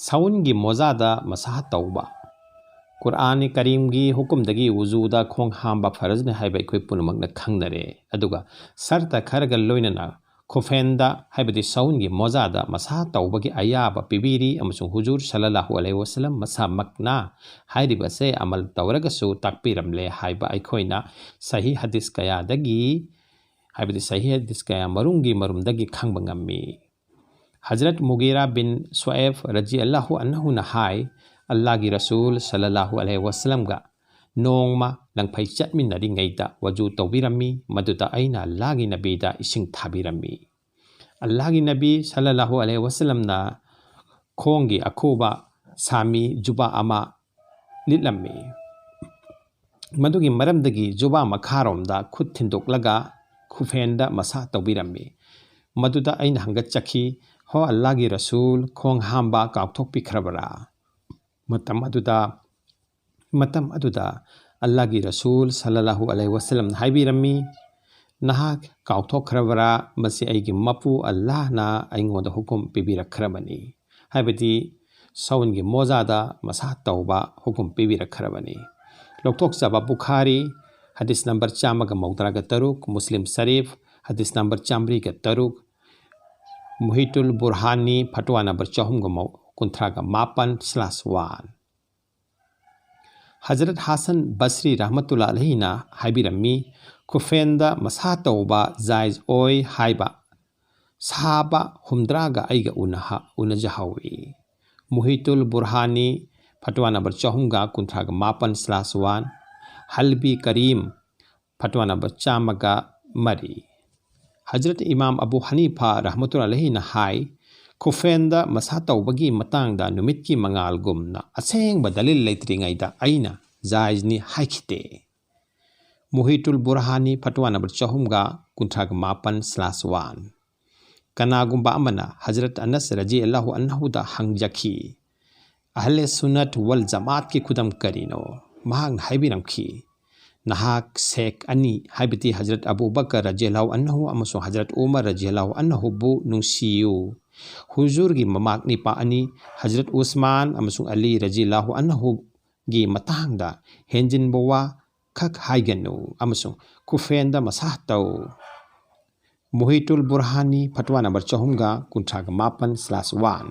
साउनगी मोजादा मसाह तौबा कुरान करीमगी हुकुमदगी वुजूदा खोंग हांबा फरजने हाइबा अखोय पुनमकना खंगनरे अदुगा सर्त खरगा लोइनना खुफेंदा हाइबदी साउनगी मोजादा मसाह तौबगी अयाबा पिबिरी अमसुंग हुजूर सल्लल्लाहु अलैहि वसल्लम मसा मकना हाइरिबसे अमल तौरगसु ताकपिरमले हाइबा अखोयना सही हदीस कयादगी हाइबदी सही हदीस कया मरुमदगी खंगबा ngami हजरत मुगीरा बिन शुऐब रज़ियल्लाहु अन्हु नहाय अल्लाह की रसूल सल्लल्लाहु अलैहि वसल्लम गा नोंगमा लंगफै चटमिनरिङैदा वजू तौबिरम्मी मदुदा अइना अल्लाह की नबीदा इसिंग थाबिरम्मी अल्लाह की नबी सल्लल्लाहु अलैहि वसल्लम ना खोंगी अखुबा सामी जुबा अमा लिटलम्मी मदुगी मरमदगी जुबा मखारोमदा खुद थिंदोकलगा खुफेंदा मसा तौबिरम्मी मदुदा अइना हंगचखी हो अल्लाह की रसूल खोंग हांबा काउथोकपिखरबरा मतम अदुदा अल्लाह की रसूल सल्लल्लाहु अलैहि वसल्लम हाइबिरम्मी नहाक काउथोखरबरा मसी अइगी मपु अल्लाह ना अइंगोंदा हुकुम पिबिरखरबनी हाइबदी साउनगी मोजादा मसा तौबा हुकुम पिबिरखरबनी लोकथोकचबा बुखारी हदीस नंबर 493 मुस्लिम शरीफ हदीस नंबर 403 मुहितुल बुरहानी फतवा नंबर 458/1 हजरत हासन बसरी रहमतुल्लाह अलैहिना हाइबिरम्मी खुफेंदा मसा तौबा जायज ओय हाइबा साबा हुमद्रागा अइगा उनजहावी मुहितुल बुरहानी फतवा नंबर 458/1 हल्बी करीम फतवा नंबर 103 हजरत इमाम अबू हनीफा रहमतुल्लाह अलैहिना हाय खुफेंदा मसा तौबगी मतंगदा नुमितकी मंगालगुमना असेंगबा दलिल लेत्रिङैदा अइना जायजनी हाइखिते मुहितुल बुरहानी फतवा नंबर 458/1 कनागुंबा अमना हजरत अनस रज़ियल्लाहु अन्हुदा हंगजखी अहले सुन्नत वल जमात की खुदम करिनो महांग हाइबिरमखी नहाक शेख अनि हाइबती हजरत अबू बकर रज़ियल्लाहु अन्हु अमसुंग हजरत उमर रज़ियल्लाहु अन्हु बु नुंसियु हुजूर की ममाक निपा अनि हजरत उस्मान अमसुंग अली रज़ियल्लाहु अन्हु गी मतंगदा हेंजिनबवा खक हाइगनु अमसुंग कुफेंदा मसाह तौ मुहितुल बुरहानी फतवा नंबर 458/1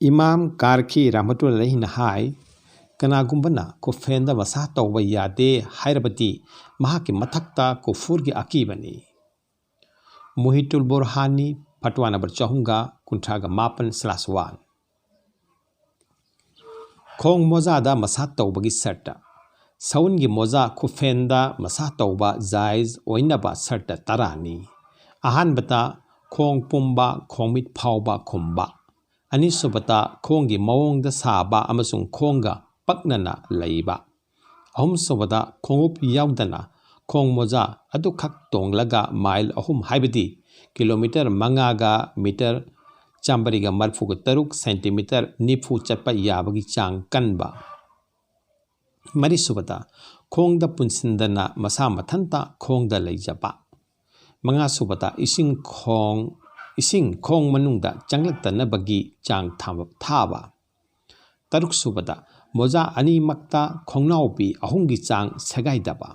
इमाम कारखी रहमतुल्लाह अलैहि नहाय कनागुंबना कुफेंदा मसा तौबा यादे हाइरबती महाकी मथक्ता कुफुरगी अकीबनी मुहितुल बुरहानी फतवा नंबर 458/1 खोंग मोजादा मसा तौबगी सर्ट साउनगी मोजा खुफेंदा मसा तौबा जायज ओइनबा सर्ट तरानी अहानबता खोंग पुंबा खोंमित फावबा खुंबा अनिसुबता खोंगी मवोंगदा साबा अमसुंग खोंगा पक्नना लैबा अहुमसुबदा खोंगुप यावदना खोंग मोजा अदुखक तोंगलगा माइल अहुम हाइबदी किलोमीटर 5 मीटर 143 सेंटीमीटर निफु चटपा याबगी चांग कनबा मरिसुबदा खोंगदा पुनसिंदना मसा मथंता खोंगदा लैजबा मंगासुबदा इसिंग खोंग मनुंगदा चंगलतनबगी चांग थाबा तरुकसुबदा मोजा अनीमक्ता खोंगनाउपी अहुंगी चांग सेगाइदबा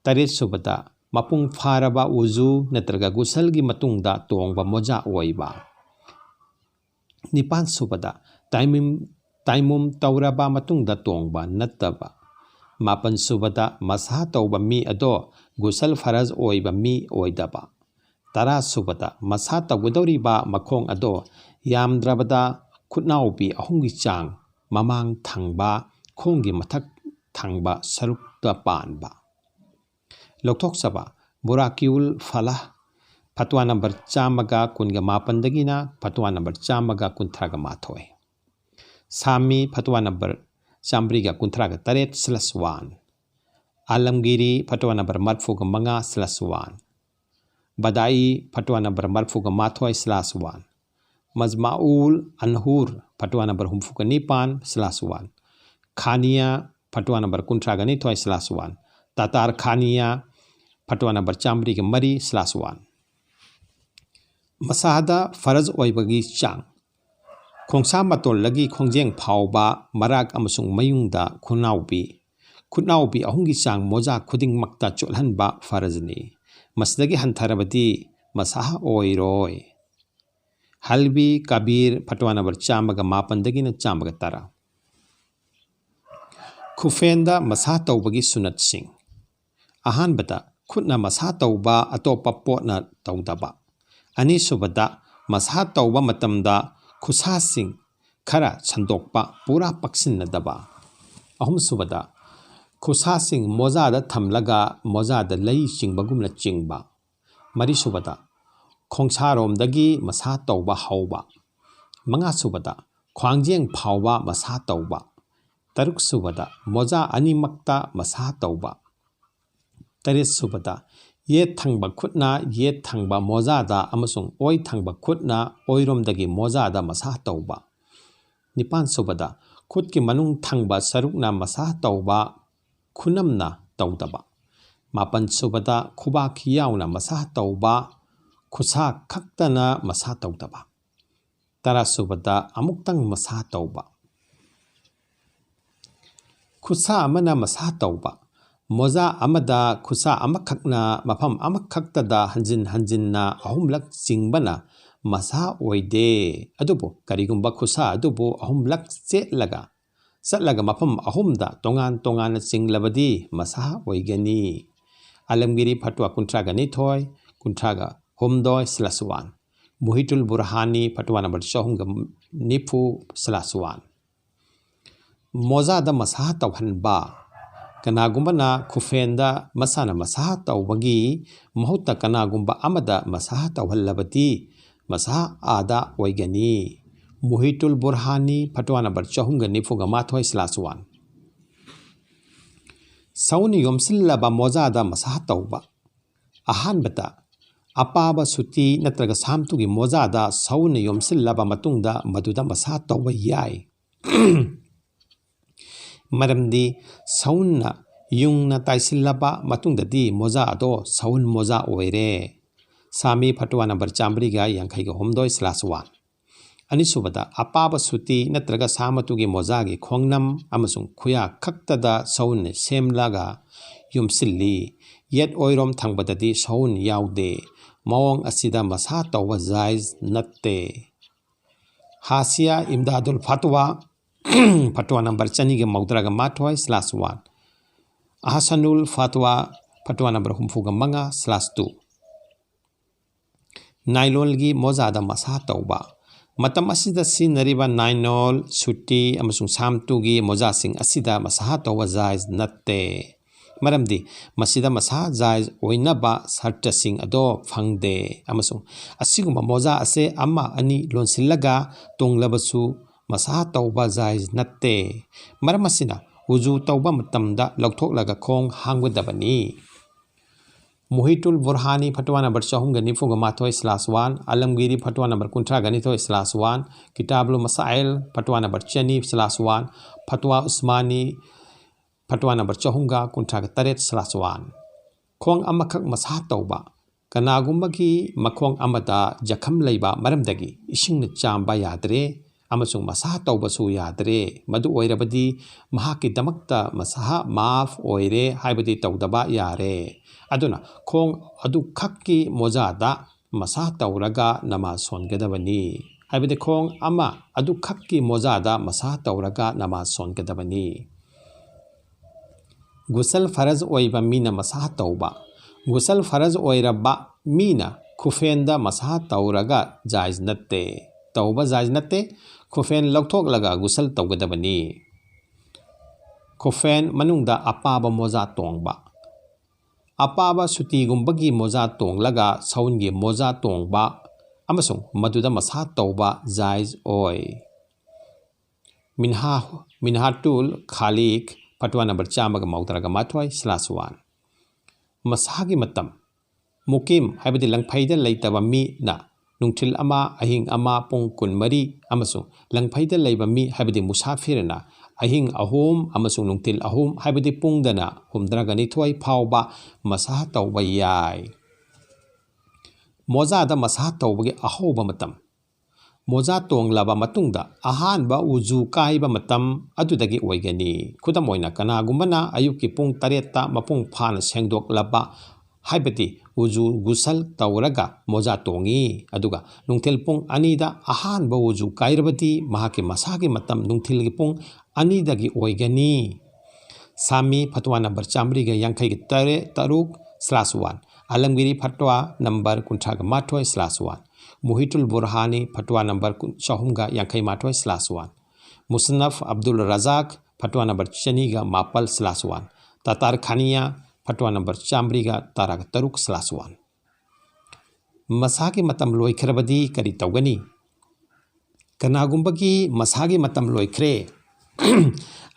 तरेसुबदा मपुंग फारबा उजू नत्रगा गुसलगी मतुंगदा तोंगबा मोजा ओइबा निपानसुबदा ताइमुम तौरबा मतुंगदा तोंगबा नत्तबा मापनसुबदा मसाह तौबा मी अदो गुसल फरज ओइबा मी ओइदबा तरासुबदा मसाह तौगदौरिबा मखोंग अदो यामद्रबदा खुटनाउपी अहुंगी चांग ममांग थंगबा खोंगी मथक थंगबा सरुकता पानबा लोकथोकसबा बुराकिउल फलाह फतवा नंबर 119 फतवा नंबर 138 सामी फतवा नंबर 138/1 आलमगिरी फतवा नंबर 45/1 बदाई फतवा नंबर 45/1 मजमाउल अनहूर फतवा नंबर 49/1 खानिया फतवा नंबर 52/1 तातार खानिया फतवा number 103/1 Masahda faraj oibagi chang khongsa matol lagi khongjeng phawba marak amasung mayungda khunaubi ahungi chang moja khuding makta cholhanba farajni masdagi hantharabadi masaha oiroi halbi kabir fatwa number chamaga mapandagi na chamaga tara khufenda masaha tawbagi sunat sing ahanbata khutna masaha tawba atopa potna tawdaba ani subada masaha tawba matamda khusasing khara chandokpa pura paksinadaba ahum subada khusasing mojada thamlaga mojada lairikshingda chingba mari subada khongsaromdagi masaha tawba hauba manga subada khwangjeng phawba masaha tawba taruk subada moja animakta masaha tawba taret subada yet thangba khutna yet thangba mojada amasung oi thangba khutna oiromdagi mojada masaha tawba nipan subada khutki manung thangba sarukna masaha tawba khunamna tawdaba mapan subada khuba khiyawna masaha tawba khusa khaktana masaha tawdaba tara subada amuktang masaha tawba khusa amana masaha tawba moja amada khusa amakhakna mafam amakhaktada hanjinna ahumlak chingbana masaha oide adubo karigumba khusa adubo ahumlak chatlaga mafam ahumda tongan chinglabadi masaha oigani alamgiri fatwa kuntraga nithoi kuntraga homdoi /1 muhitul burhani fatwa number 2/1 mojada masaha tawhanba kanagumba khufenda masana masaha tawbagi mahutta kanagumba amada masaha tawhallabati masaha ada oigani muhitul burhani fatwa number 2/1 sauni yomsillaba mojada masaha tawba ahanbata apaba suti natraga samtugi mojada sauni yomsillaba matungda maduda masaha tawba yai maramdi saunna yungna taisillaba matungdadi moja ado saun moja oire sami fatwa number 3/1 anisubada apaba suti natraga samatugi mojagi khongnam amasung khuya khaktada saun semlaga yumsilli yet oirom thangbadadi saun yaude mawong asida masaha tawba jaiz natte hasia imdadul fatwa fatwa number 2/1 ahsanul fatwa fatwa number 3/2 nailolgi mojada masaha tawba matam asida sinariba nainol suti amasung samtugi mojasing asida masaha tawba jaiz natte maramdi masida masaha jaiz oinaba sartasing ado phangde amasung asiguma moja ase amma ani lonsillaga tonglabasu masaha tawba jaiz natte maramasina wuju tawba matamda lauthoklaga khong hangwadabani muhitul burhani fatwa number 2/1 alamgiri fatwa number 3/1 kitabul masail fatwa number 2/1 fatwa usmani fatwa number 2/1 khong amakhak masaha tawba kanagumbagi makhong amada jakham leiba maramdagi isingna chamba yadre amasung masaha tawbasu yadre madu oirabadi mahaki damakta masaha maaf oire haibadi tawdaba yare aduna khong adu khakki mojada masaha tawraga namaz songadabani haibadi khong ama adu khakki mojada masaha tawraga namaz songadabani gusal faraz oiba mina masaha tawba gusal faraz oiraba mina khufenda masaha tawraga jaiz natte tawba jaiz natte khufen lauthoklaga gusal tawgadabani khufen manungda apaba moja tongba apaba sutigumba moja tonglaga saungi moja tongba amasung maduda masaha tawba jaiz oi minhatul khalik fatwa number 3/1 masahagi matam mukim haibadi langphaida leitaba mi na nungthil ama ahing ama pung kunmari amasung langphaida leiba mi haibadi musafirna ahing ahum amasung nungthil ahum haibadi pungdana humdragani thoi phawba masaha tawba yai मोजादा मसाह तौबगे अहोबा मतम मोजा तोंगलाबा मतुंगदा अहानबा उजु काइबा मतम अदुदगी ओइगनी खुदम ओइना कनागुंबना अयुक्की पुंग 8ता मपुंग फाना सेंगदोकलाबा हाइबती उजु गुसल तौरगा मोजा तोंगी अदुगा नुंथेल पुंग अनीदा अहानबा उजु काइरबती महाके मसागे मतम नुंथेलगी पुंग अनीदगी ओइगनी सामी फतवा number 353/1 Alamgiri फतवा number 38/1 मुहितुल Burhani फतवा नंबर 351/1 मुसन्नफ अब्दुल रजाक फतवा नंबर 209/1 तातार खानिया फतवा नंबर 313/1 मसागे मतम लोइखरबदी करी तौगनी कनागुंबगी मसागे मतम लोइखरे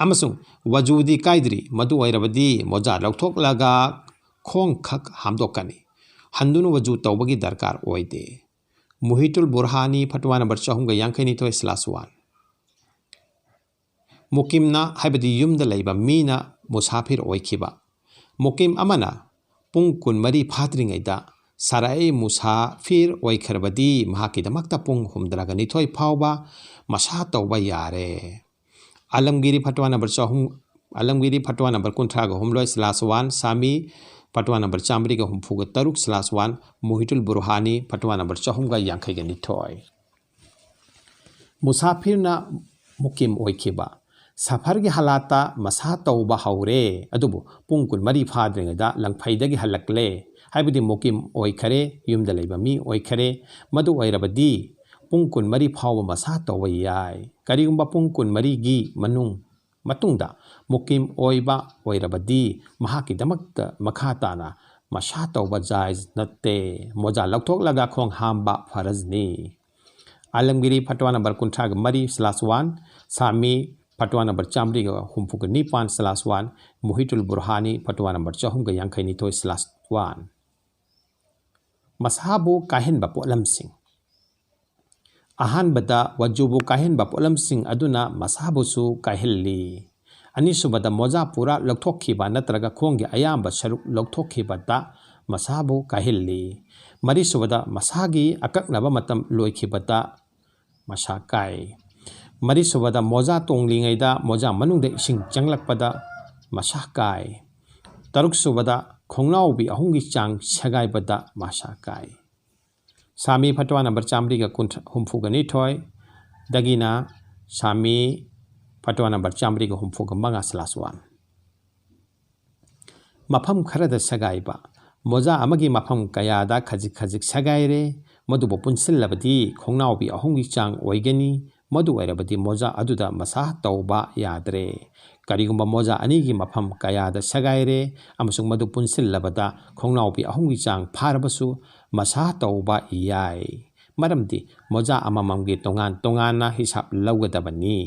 अमसुंग वजूदी काइद्री मदु ओइरबदी मोजा लौथोकलागा खोंग खक हामदोकनी हंदुनु वजू तौबगी दरकार ओइदे मुहितुल बुरहानी फतवा नंबर 352/1 मुकिमना हाइबदी युमदा लैबा मीना मुसाफिर ओइखिबा मुकिम अमना पुंग 14 फाद्रिङैदा साराई मुसाफिर ओइखरबदी महाकिदमक्ता पुंग 32 फावबा मसा तौबा यारे आलमगिरी फतवा नंबर 30/1 सामी फतवा नंबर 363/1 मुहितुल बुरहानी फतवा नंबर 352 मुसाफिरना मुकिम ओइखिबा सफर के हलाता मसा तौबा हौरे अदुबु पुंग 14 फाद्रिङैदा लंफैदगी हलक्ले हाइबदी मुकिम ओइखरे युमदा लैबा मी ओइखरे मदु ओइरबदी पुंग 14 फावबा मसा तौबा याय करिगुंबा पुंग 14 गी मतुंगदा मुकिम ओइबा ओइरबदी महाकिदमक्ता मखाताना मसा तौबा जायज नत्ते मोजा लौथोकलागा खोंग हामबा फरजनी आलमगिरी फतवा नंबर 53/1 सामी फतवा नंबर 359/1 मुहितुल बुरहानी फतवा नंबर 352/1 मसाबु काहेनबा पोलमसिंग अहानबदा वजुबु काहेनबा पोलमसिंग अदुना मसाबुसु काहेल्ली अनिसुबदा मोजा पूरा लौथोखिबा नत्रगा खोंगे अयाम्बा सरुक लौथोखिबदा मसाबु काहेल्ली मरिसुबदा मसागी अकक्नबा मतम लोइखिबदा मसा काय मरिसुबदा मोजा तोंगलिङैदा मोजा मनुंगदा इसिंग चंगलकपदा मसा काय तरुकसुबदा खोंनाउबी अहुंगी चांग सगाइबदा मसा काय सामी फतवा नंबर 362 दगिना सामी फतवा नंबर 365/1 मफम खरद सगाइबा मोजा अमगी मफम कयादा खजिक खजिक सगाइरे मदुबो पुनसिल्लबदी खोंनाउबी अहुंगी चांग ओइगनी मदु ओइरबदी मोजा अदुदा मसा तौबा यादरे करिगुंबा मोजा अनीगी मफम कयादा सगाइरे अमसुंग मदु पुनसिल्लबदा खोंनाउबी अहुंगी चांग फारबसु मसा तौबा याय मरमदी मोजा अमममगी तोंगान तोंगाना हिसाब लौगदबनी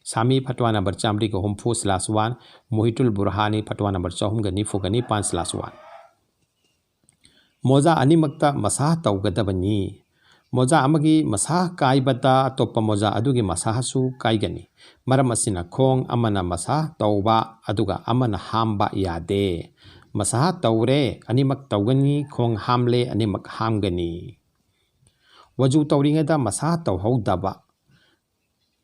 सामी फतवा नंबर 360/1 मुहितुल बुरहानी फतवा नंबर 395/1 मोजा अनिमक्ता मसा तौगदबनी मोजा अमगी मसा काइबदा अतोप्पा मोजा अदुगी मसाहसु काइगनी मरम असिना खोंग अमना मसा तौबा अदुगा अमना हामबा यादे मसा तौरे अनिमक तौगनी खोंग हामले अनिमक हामगनी वजू तौरिङैदा मसा तौहौदबा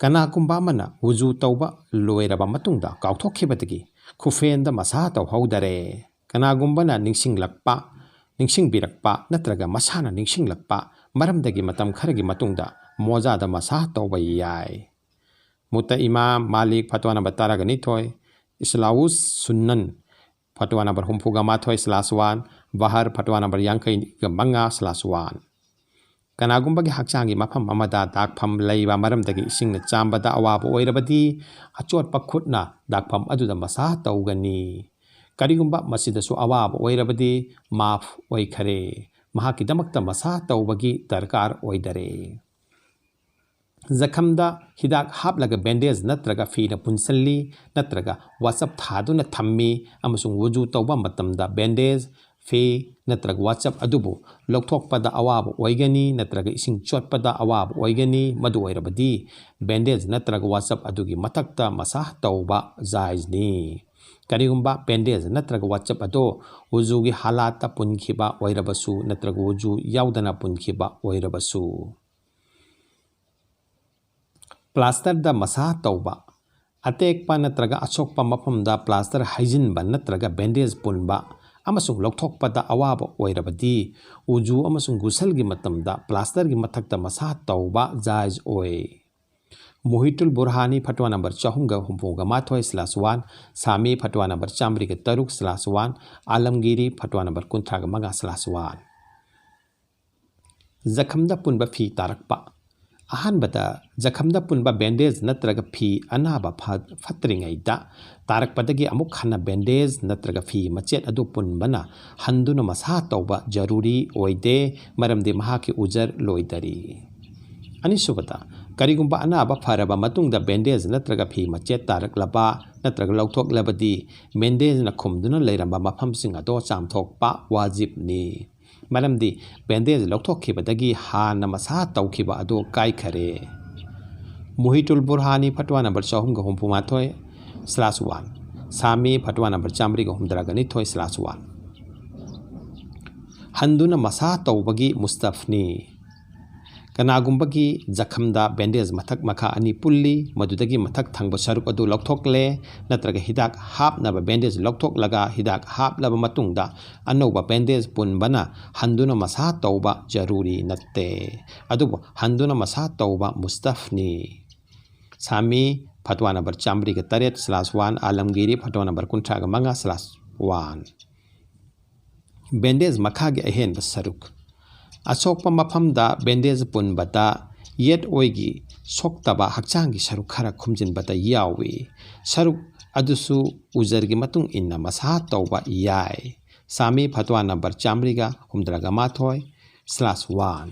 कनाकुंबा मना वजू तौबा लोइरबा मतुंगदा काउथोखिबदगी खुफेंदा मसा तौहौदरे कनागुंबना निंगसिंगबिरक्पा नत्रगा मसाना निंगसिंगलक्पा मरमदगी मतम खरगी मतुंगदा मोजादा मसा तौबा याय मुता इमाम मालिक फतवा नंबर 12 इस्लाउस सुन्नन फतवा नंबर 34/1 बहर फतवा नंबर 55/1 कनागुंबगी हक्चांगी मफम अमदा दागफम लैबा मरमदगी इसिंगना चांबदा अवाबा ओइरबदी अचोटपा खुटना दागफम अदुदा मसा तौगनी करिगुंबा मसिदसु अवाबा ओइरबदी माफ ओइखरे महाकिदमक्ता मसा तौबगी दरकार ओइदरे जखमदा हिदाक हापलगा बैंडेज नत्रगा फीना पुनसल्ली नत्रगा वाचप थादुना थम्मी अमसुंग वजू तौबा मतमदा बैंडेज फी नत्रगा वाचप अदुबु लौथोकपदा अवाब ओइगनी नत्रगा इसिंग चोटपदा अवाब ओइगनी मदु ओइरबदी बैंडेज नत्रगा वाचप अदुगी मतक्ता मसा तौबा जायजनी करीगुंबा पेंडेज नत्रग वाचप अदो उजुगी हालात पुनखिबा ओइरबसु नत्रग उजु याउदना पुनखिबा ओइरबसु प्लास्टर दा मसाह तौबा अतेकपा नत्रगा अचोकपा मफमदा प्लास्टर हाइजिनबा नत्रगा बैंडेज पुनबा अमसुंग लौथोकपदा अवाबा ओइरबदी उजु अमसुंग गुसलगी मतमदा प्लास्टरगी मथक्ता मसाह तौबा जायज ओइ मुहितुल बुरहानी फटवा नंबर 454/1 सामी फटवा नंबर 303/1 आलमगिरी फटवा नंबर 35/1 जखमदा पुनबा फी तारकपा अहनबदा जखमदा पुनबा बैंडेज नत्रगा फी अनाबा फत्रिंगैदा तारकपदगी अमुक खना बैंडेज नत्रगा फी मचेत अदु पुनबना हंदुना मसाह तौबा जरूरी ओइदे मरमदे महाकी उजर लोइदरी अनिसुबता करीगुंबा अनाबा फरबा मतुंगदा बैंडेज नत्रगा फी मचेत तारकलबा नत्रगा लौथोकलबदी बैंडेज न खुमदुना लेरंबा मफमसिंग अदो चामथोकपा वाजिबनी मरमदी बैंडेज लौथोकखिबदगी हाना मसाह तौखिबा अदो काइखरे मुहितुल बुरहानी फटवा नंबर 454/1 सामी फटवा नंबर 332/1 हंदुना मसाह तौबगी मुस्तफनी कनागुंबगी जखमदा बैंडेज मथक मखा अनि पुल्ली मदुदगी मथक थंग सरुक अदु लौथोकले नत्रगा हिदाक हापनबा बैंडेज लौथोकलगा हिदाक हापलबा मतुंगदा अनौबा बैंडेज पुनबना हंदुना मसाह तौबा जरूरी नत्ते अदुबो हंदुना मसाह तौबा मुस्तफनी सामी फटवा नंबर 303/1 आलमगिरी फटवा नंबर 35/1 बैंडेज मखागी अहेन सरुक अचोकपा मफमदा बैंडेज पुनबता येट ओइगी सोक्तबा हक्चांगी सरुक खरा खुमजिनबता यावी सरुक अदुसु उजरगी मतुंग इन्ना मसाह तौबा याय सामी फटवा नंबर 303/1